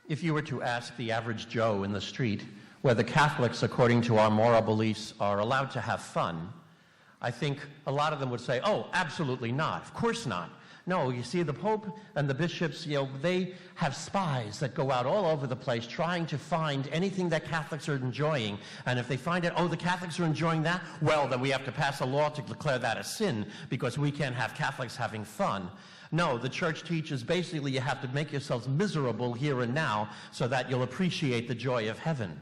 If you were to ask the average Joe in the street whether Catholics, according to our moral beliefs, are allowed to have fun, I think a lot of them would say, oh, absolutely not. Of course not. No, you see, the Pope and the bishops, they have spies that go out all over the place trying to find anything that Catholics are enjoying. And if they find it, oh, the Catholics are enjoying that, well, then we have to pass a law to declare that a sin because we can't have Catholics having fun. No, the church teaches basically you have to make yourselves miserable here and now so that you'll appreciate the joy of heaven.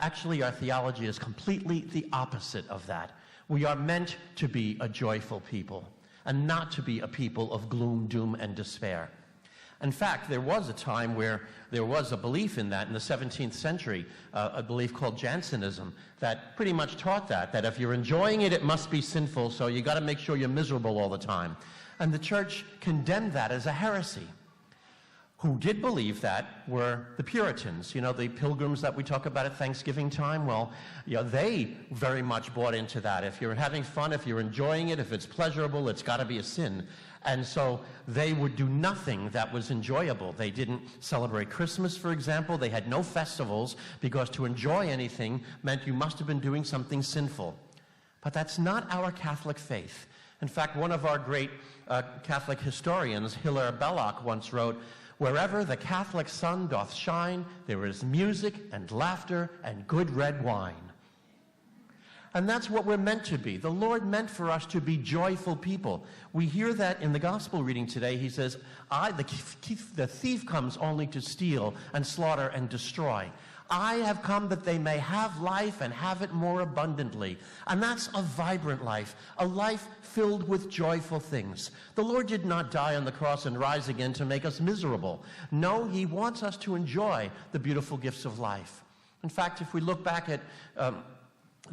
Actually, our theology is completely the opposite of that. We are meant to be a joyful people and not to be a people of gloom, doom, and despair. In fact, there was a time where there was a belief in that in the 17th century, a belief called Jansenism, that pretty much taught that if you're enjoying it, it must be sinful, so you got to make sure you're miserable all the time. And the church condemned that as a heresy. Who did believe that were the Puritans, the pilgrims that we talk about at Thanksgiving time. Well, they very much bought into that. If you're having fun, if you're enjoying it, if it's pleasurable, it's got to be a sin. And so they would do nothing that was enjoyable. They didn't celebrate Christmas, for example. They had no festivals because to enjoy anything meant you must have been doing something sinful. But that's not our Catholic faith. In fact, one of our great Catholic historians, Hilaire Belloc, once wrote, "Wherever the Catholic sun doth shine, there is music and laughter and good red wine." And that's what we're meant to be. The Lord meant for us to be joyful people. We hear that in the gospel reading today. He says, the thief comes only to steal and slaughter and destroy. I have come that they may have life and have it more abundantly. And that's a vibrant life, a life filled with joyful things. The Lord did not die on the cross and rise again to make us miserable. No, he wants us to enjoy the beautiful gifts of life. In fact, if we look back at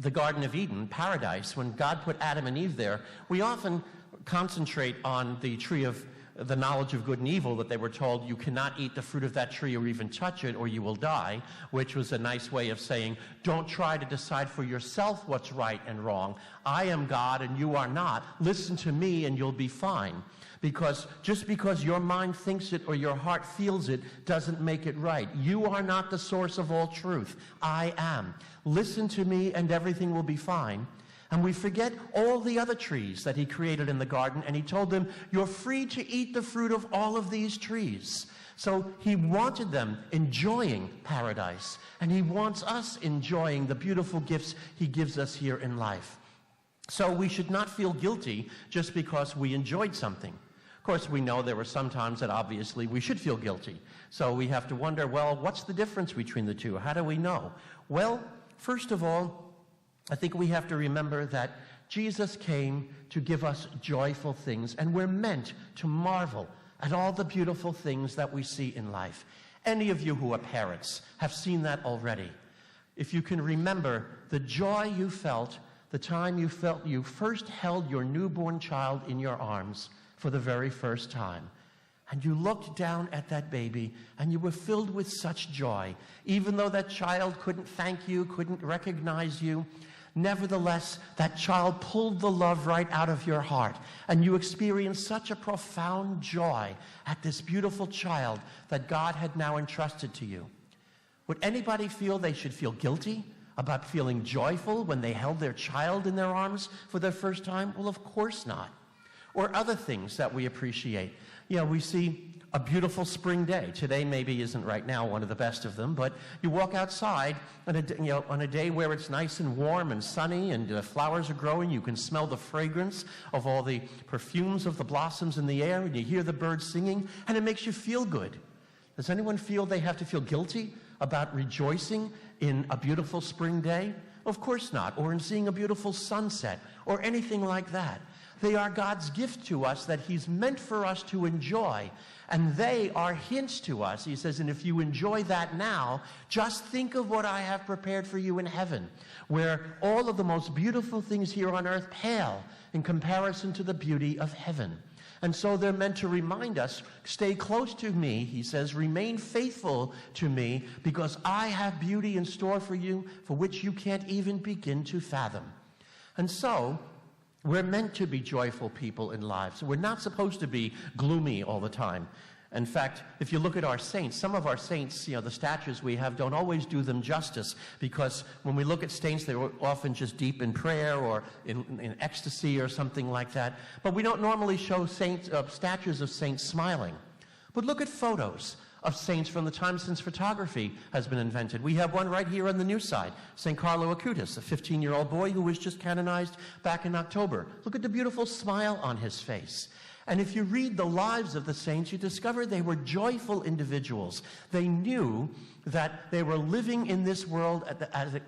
the Garden of Eden, paradise, when God put Adam and Eve there, we often concentrate on the tree of the knowledge of good and evil, that they were told you cannot eat the fruit of that tree or even touch it or you will die, which was a nice way of saying, don't try to decide for yourself what's right and wrong. I am God and you are not. Listen to me and you'll be fine. Because just because your mind thinks it or your heart feels it doesn't make it right. You are not the source of all truth. I am. Listen to me and everything will be fine. And we forget all the other trees that he created in the garden, and he told them, you're free to eat the fruit of all of these trees. So he wanted them enjoying paradise, and he wants us enjoying the beautiful gifts he gives us here in life. So we should not feel guilty just because we enjoyed something. Of course, we know there were some times that obviously we should feel guilty. So we have to wonder, well, what's the difference between the two? How do we know? Well, first of all, I think we have to remember that Jesus came to give us joyful things, and we're meant to marvel at all the beautiful things that we see in life. Any of you who are parents have seen that already. If you can remember the joy you felt the time you felt you first held your newborn child in your arms for the very first time, and you looked down at that baby and you were filled with such joy, even though that child couldn't thank you, couldn't recognize you. Nevertheless, that child pulled the love right out of your heart, and you experienced such a profound joy at this beautiful child that God had now entrusted to you. Would anybody feel they should feel guilty about feeling joyful when they held their child in their arms for the first time? Well, of course not. Or other things that we appreciate. We see a beautiful spring day. Today maybe isn't right now one of the best of them, but you walk outside on a day where it's nice and warm and sunny and flowers are growing. You can smell the fragrance of all the perfumes of the blossoms in the air, and you hear the birds singing, and it makes you feel good. Does anyone feel they have to feel guilty about rejoicing in a beautiful spring day? Of course not. Or in seeing a beautiful sunset or anything like that. They are God's gift to us that he's meant for us to enjoy. And they are hints to us. He says, and if you enjoy that now, just think of what I have prepared for you in heaven, where all of the most beautiful things here on earth pale in comparison to the beauty of heaven. And so they're meant to remind us, stay close to me, he says, remain faithful to me, because I have beauty in store for you for which you can't even begin to fathom. And so we're meant to be joyful people in lives. We're not supposed to be gloomy all the time. In fact, if you look at our saints, some of our saints, the statues we have don't always do them justice, because when we look at saints, they're often just deep in prayer or in ecstasy or something like that. But we don't normally show statues of saints smiling. But look at photos of saints from the time since photography has been invented. We have one right here on the new side, St. Carlo Acutis, a 15-year-old boy who was just canonized back in October. Look at the beautiful smile on his face. And if you read the lives of the saints, you discover they were joyful individuals. They knew that they were living in this world,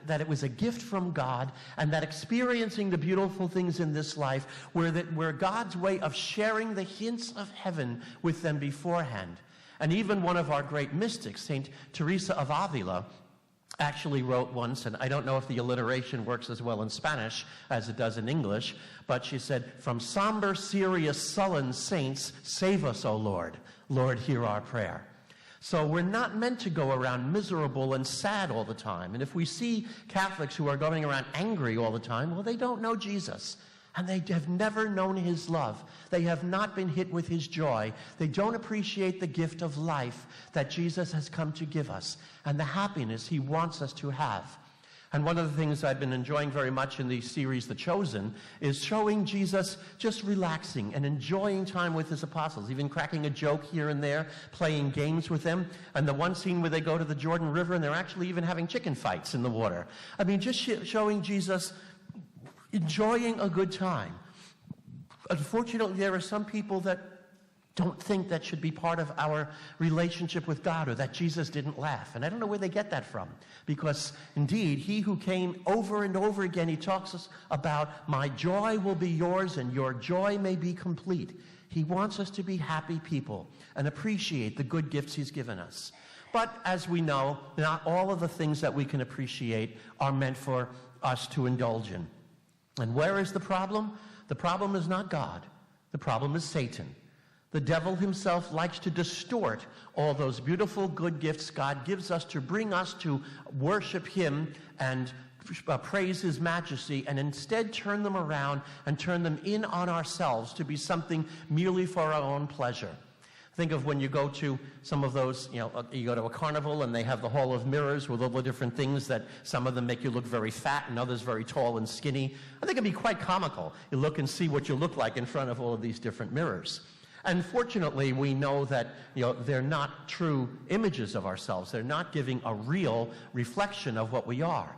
that it was a gift from God, and that experiencing the beautiful things in this life were God's way of sharing the hints of heaven with them beforehand. And even one of our great mystics, St. Teresa of Avila, actually wrote once, and I don't know if the alliteration works as well in Spanish as it does in English, but she said, "From somber, serious, sullen saints, save us, O Lord. Lord, hear our prayer." So we're not meant to go around miserable and sad all the time. And if we see Catholics who are going around angry all the time, well, they don't know Jesus. And they have never known his love. They have not been hit with his joy. They don't appreciate the gift of life that Jesus has come to give us and the happiness he wants us to have. And one of the things I've been enjoying very much in the series, The Chosen, is showing Jesus just relaxing and enjoying time with his apostles, even cracking a joke here and there, playing games with them. And the one scene where they go to the Jordan River and they're actually even having chicken fights in the water. I mean, just showing Jesus enjoying a good time. Unfortunately, there are some people that don't think that should be part of our relationship with God, or that Jesus didn't laugh. And I don't know where they get that from, because indeed, he who came over and over again, he talks us about, "My joy will be yours and your joy may be complete." He wants us to be happy people and appreciate the good gifts he's given us. But as we know, not all of the things that we can appreciate are meant for us to indulge in. And where is the problem? The problem is not God. The problem is Satan. The devil himself likes to distort all those beautiful good gifts God gives us to bring us to worship him and praise his majesty, and instead turn them around and turn them in on ourselves to be something merely for our own pleasure. Think of when you go to some of those, you go to a carnival and they have the Hall of Mirrors with all the different things that some of them make you look very fat and others very tall and skinny. I think it'd be quite comical. You look and see what you look like in front of all of these different mirrors. And fortunately, we know that they're not true images of ourselves. They're not giving a real reflection of what we are.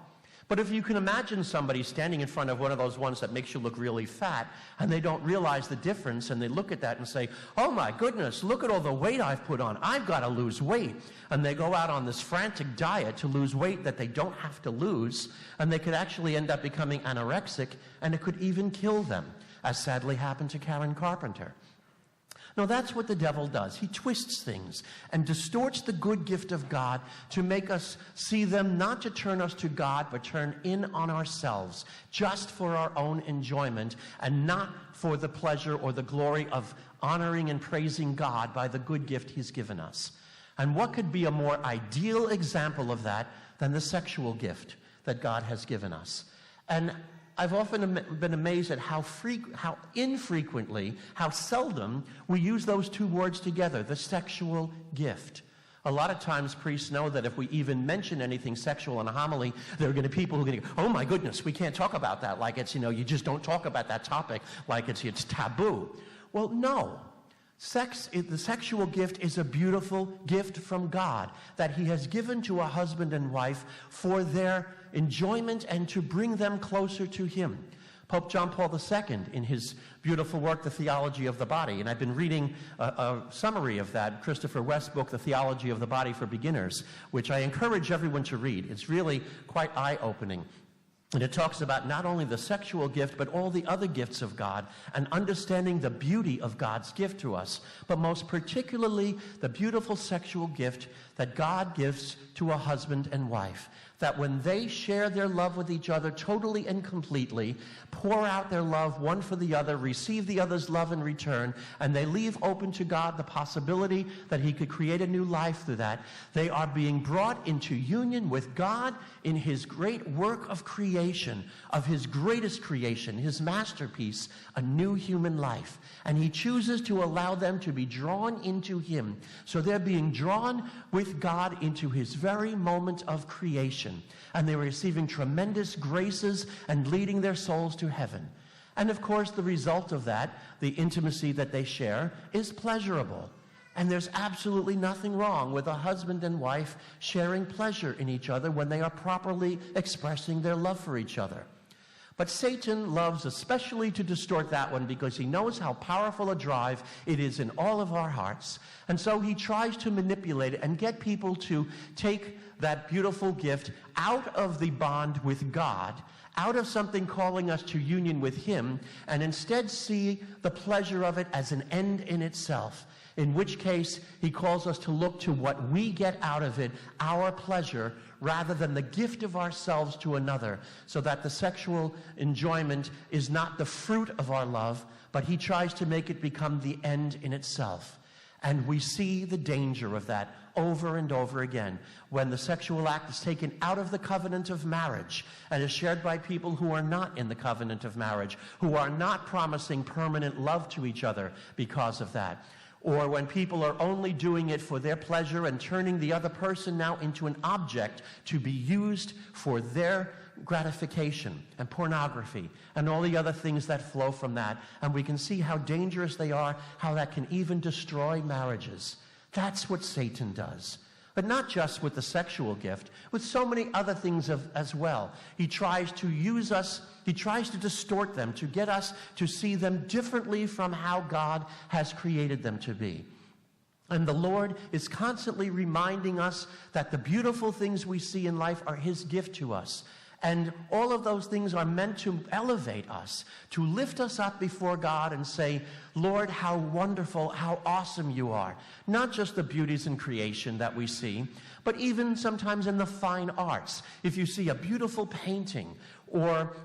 But if you can imagine somebody standing in front of one of those ones that makes you look really fat, and they don't realize the difference, and they look at that and say, "Oh my goodness, look at all the weight I've put on. I've got to lose weight." And they go out on this frantic diet to lose weight that they don't have to lose, and they could actually end up becoming anorexic, and it could even kill them, as sadly happened to Karen Carpenter. No, that's what the devil does. He twists things and distorts the good gift of God to make us see them not to turn us to God, but turn in on ourselves, just for our own enjoyment and not for the pleasure or the glory of honoring and praising God by the good gift he's given us. And what could be a more ideal example of that than the sexual gift that God has given us? And I've often been amazed at how infrequently, how seldom we use those two words together, the sexual gift. A lot of times priests know that if we even mention anything sexual in a homily, there are going to be people who are going to go, "Oh my goodness, we can't talk about that," like it's, you just don't talk about that topic, like it's taboo. Well, no. The sexual gift is a beautiful gift from God that he has given to a husband and wife for their enjoyment and to bring them closer to him. Pope John Paul II, in his beautiful work, The Theology of the Body, and I've been reading a summary of that, Christopher West's book, The Theology of the Body for Beginners, which I encourage everyone to read. It's really quite eye-opening. And it talks about not only the sexual gift, but all the other gifts of God, and understanding the beauty of God's gift to us, but most particularly the beautiful sexual gift that God gives to a husband and wife. that when they share their love with each other totally and completely, pour out their love one for the other, receive the other's love in return, and they leave open to God the possibility that he could create a new life through that, they are being brought into union with God in his great work of creation, of his greatest creation, his masterpiece, a new human life. And he chooses to allow them to be drawn into him. So they're being drawn with God into his very moment of creation. And they're receiving tremendous graces and leading their souls to heaven. And of course, the result of that, the intimacy that they share, is pleasurable. And there's absolutely nothing wrong with a husband and wife sharing pleasure in each other when they are properly expressing their love for each other. But Satan loves especially to distort that one because he knows how powerful a drive it is in all of our hearts. And so he tries to manipulate it and get people to take that beautiful gift out of the bond with God, out of something calling us to union with him, and instead see the pleasure of it as an end in itself. In which case, he calls us to look to what we get out of it, our pleasure, rather than the gift of ourselves to another, so that the sexual enjoyment is not the fruit of our love, but he tries to make it become the end in itself. And we see the danger of that over and over again. When the sexual act is taken out of the covenant of marriage and is shared by people who are not in the covenant of marriage, who are not promising permanent love to each other because of that. Or when people are only doing it for their pleasure and turning the other person now into an object to be used for their gratification, and pornography and all the other things that flow from that. And we can see how dangerous they are, how that can even destroy marriages. That's what Satan does. But not just with the sexual gift, with so many other things as well. He tries to use us, he tries to distort them, to get us to see them differently from how God has created them to be. And the Lord is constantly reminding us that the beautiful things we see in life are his gift to us. And all of those things are meant to elevate us, to lift us up before God and say, Lord, how wonderful, how awesome you are. Not just the beauties in creation that we see, but even sometimes in the fine arts. If you see a beautiful painting, or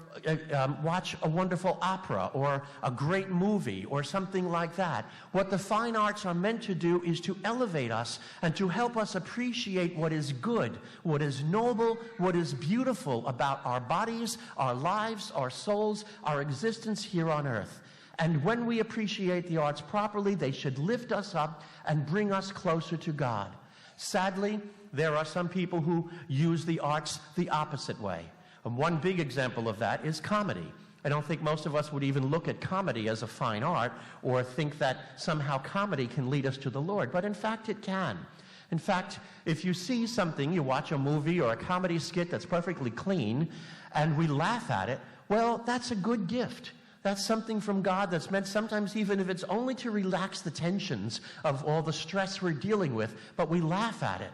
watch a wonderful opera, or a great movie, or something like that, what the fine arts are meant to do is to elevate us and to help us appreciate what is good, what is noble, what is beautiful about our bodies, our lives, our souls, our existence here on earth. And when we appreciate the arts properly, they should lift us up and bring us closer to God. Sadly, there are some people who use the arts the opposite way. And one big example of that is comedy. I don't think most of us would even look at comedy as a fine art or think that somehow comedy can lead us to the Lord. But in fact, it can. In fact, if you see something, you watch a movie or a comedy skit that's perfectly clean, and we laugh at it, well, that's a good gift. That's something from God that's meant sometimes even if it's only to relax the tensions of all the stress we're dealing with, but we laugh at it.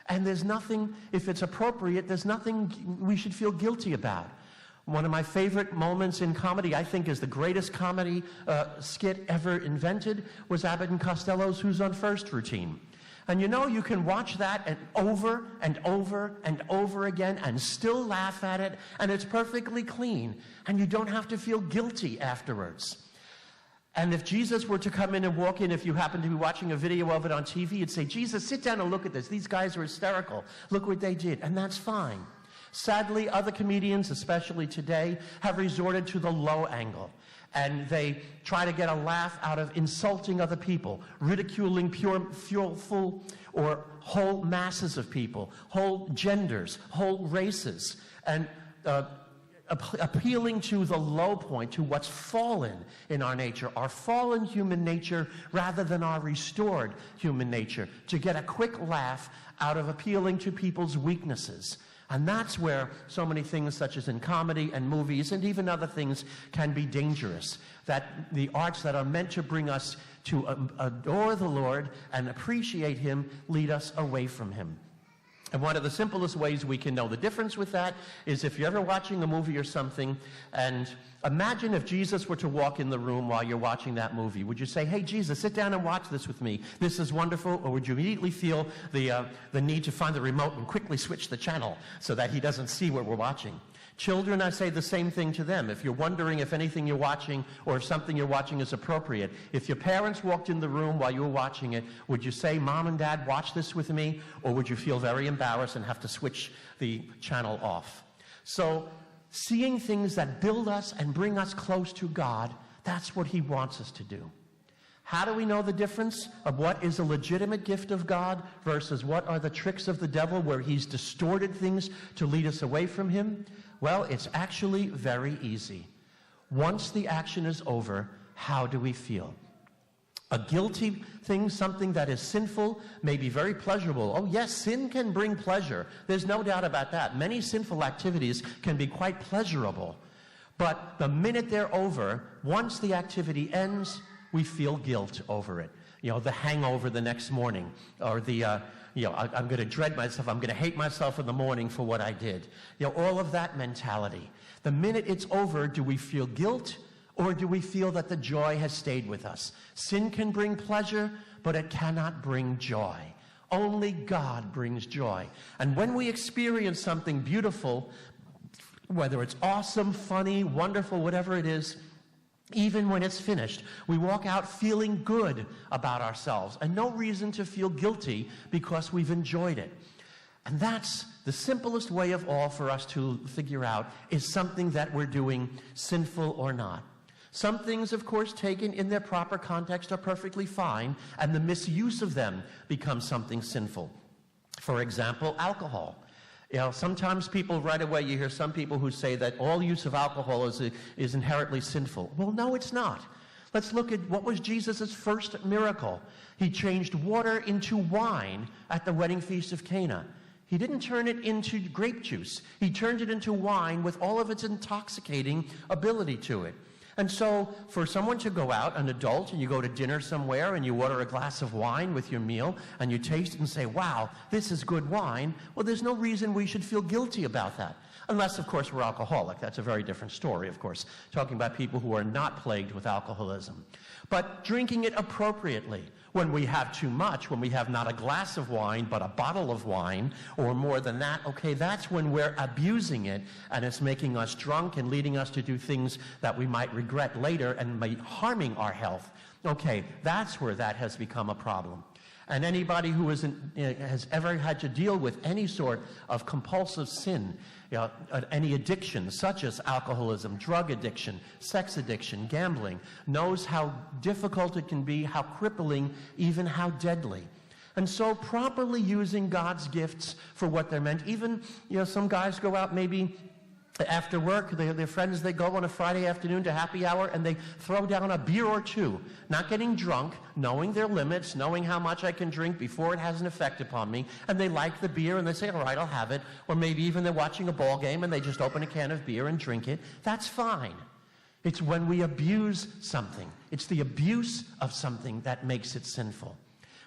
And there's nothing, if it's appropriate, there's nothing we should feel guilty about. One of my favorite moments in comedy, I think is the greatest comedy skit ever invented, was Abbott and Costello's Who's on First routine. And you know, you can watch that and over and over and over again and still laugh at it, and it's perfectly clean, and you don't have to feel guilty afterwards. And if Jesus were to come in and walk in, if you happen to be watching a video of it on TV, you'd say, Jesus, sit down and look at this. These guys are hysterical. Look what they did. And that's fine. Sadly, other comedians, especially today, have resorted to the low angle. And they try to get a laugh out of insulting other people, ridiculing full or whole masses of people, whole genders, whole races, and appealing to the low point, to what's fallen in our nature, our fallen human nature, rather than our restored human nature, to get a quick laugh out of appealing to people's weaknesses. And that's where so many things such as in comedy and movies and even other things can be dangerous. That the arts that are meant to bring us to adore the Lord and appreciate him lead us away from him. And one of the simplest ways we can know the difference with that is if you're ever watching a movie or something, and imagine if Jesus were to walk in the room while you're watching that movie. Would you say, hey, Jesus, sit down and watch this with me. This is wonderful. Or would you immediately feel the need to find the remote and quickly switch the channel so that he doesn't see what we're watching? Children, I say the same thing to them. If you're wondering if anything you're watching or if something you're watching is appropriate, if your parents walked in the room while you were watching it, would you say, Mom and Dad, watch this with me? Or would you feel very embarrassed and have to switch the channel off? So, seeing things that build us and bring us close to God, that's what he wants us to do. How do we know the difference of what is a legitimate gift of God versus what are the tricks of the devil where he's distorted things to lead us away from him? Well, it's actually very easy. Once the action is over, how do we feel? A guilty thing, something that is sinful, may be very pleasurable. Oh yes, sin can bring pleasure. There's no doubt about that. Many sinful activities can be quite pleasurable. But the minute they're over, once the activity ends, we feel guilt over it. You know, the hangover the next morning, or the, I'm going to dread myself, I'm going to hate myself in the morning for what I did. You know, all of that mentality. The minute it's over, do we feel guilt, or do we feel that the joy has stayed with us? Sin can bring pleasure, but it cannot bring joy. Only God brings joy. And when we experience something beautiful, whether it's awesome, funny, wonderful, whatever it is, even when it's finished, we walk out feeling good about ourselves and no reason to feel guilty because we've enjoyed it. And that's the simplest way of all for us to figure out, is something that we're doing sinful or not. Some things, of course, taken in their proper context are perfectly fine, and the misuse of them becomes something sinful. For example, alcohol. You know, sometimes people, right away, you hear some people who say that all use of alcohol is inherently sinful. Well, no, it's not. Let's look at what was Jesus' first miracle. He changed water into wine at the wedding feast of Cana. He didn't turn it into grape juice. He turned it into wine with all of its intoxicating ability to it. And so for someone to go out, an adult, and you go to dinner somewhere and you order a glass of wine with your meal and you taste it and say, wow, this is good wine, well, there's no reason we should feel guilty about that. Unless, of course, we're alcoholic. That's a very different story, of course, talking about people who are not plagued with alcoholism. But drinking it appropriately. When we have too much, when we have not a glass of wine, but a bottle of wine, or more than that, okay, that's when we're abusing it, and it's making us drunk and leading us to do things that we might regret later and might harming our health. Okay, that's where that has become a problem. And anybody who has ever had to deal with any sort of compulsive sin, any addiction, such as alcoholism, drug addiction, sex addiction, gambling, knows how difficult it can be, how crippling, even how deadly. And so properly using God's gifts for what they're meant, even, some guys go out maybe after work, their friends, they go on a Friday afternoon to happy hour and they throw down a beer or two, not getting drunk, knowing their limits, knowing how much I can drink before it has an effect upon me, and they like the beer and they say, all right, I'll have it. Or maybe even they're watching a ball game and they just open a can of beer and drink it. That's fine. It's when we abuse something. It's the abuse of something that makes it sinful.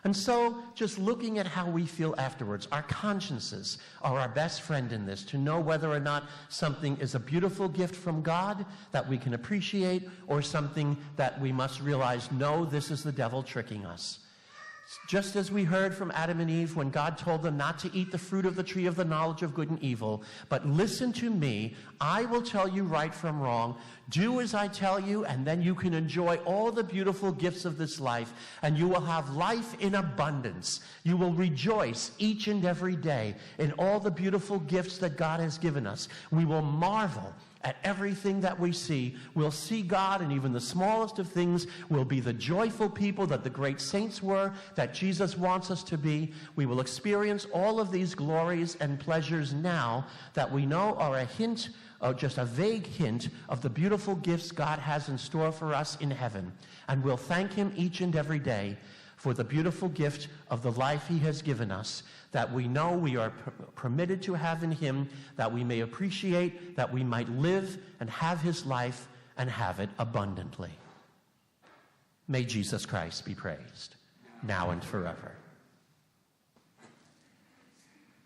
And so, just looking at how we feel afterwards, our consciences are our best friend in this, to know whether or not something is a beautiful gift from God that we can appreciate, or something that we must realize, no, this is the devil tricking us. Just as we heard from Adam and Eve when God told them not to eat the fruit of the tree of the knowledge of good and evil, but listen to me, I will tell you right from wrong, do as I tell you, and then you can enjoy all the beautiful gifts of this life, and you will have life in abundance. You will rejoice each and every day in all the beautiful gifts that God has given us. We will marvel at everything that we see. We'll see God, and even the smallest of things will be the joyful people that the great saints were, that Jesus wants us to be. We will experience all of these glories and pleasures now that we know are a hint, or just a vague hint, of the beautiful gifts God has in store for us in heaven. And we'll thank him each and every day for the beautiful gift of the life he has given us, that we know we are permitted to have in him, that we may appreciate, that we might live and have his life and have it abundantly. May Jesus Christ be praised, now and forever.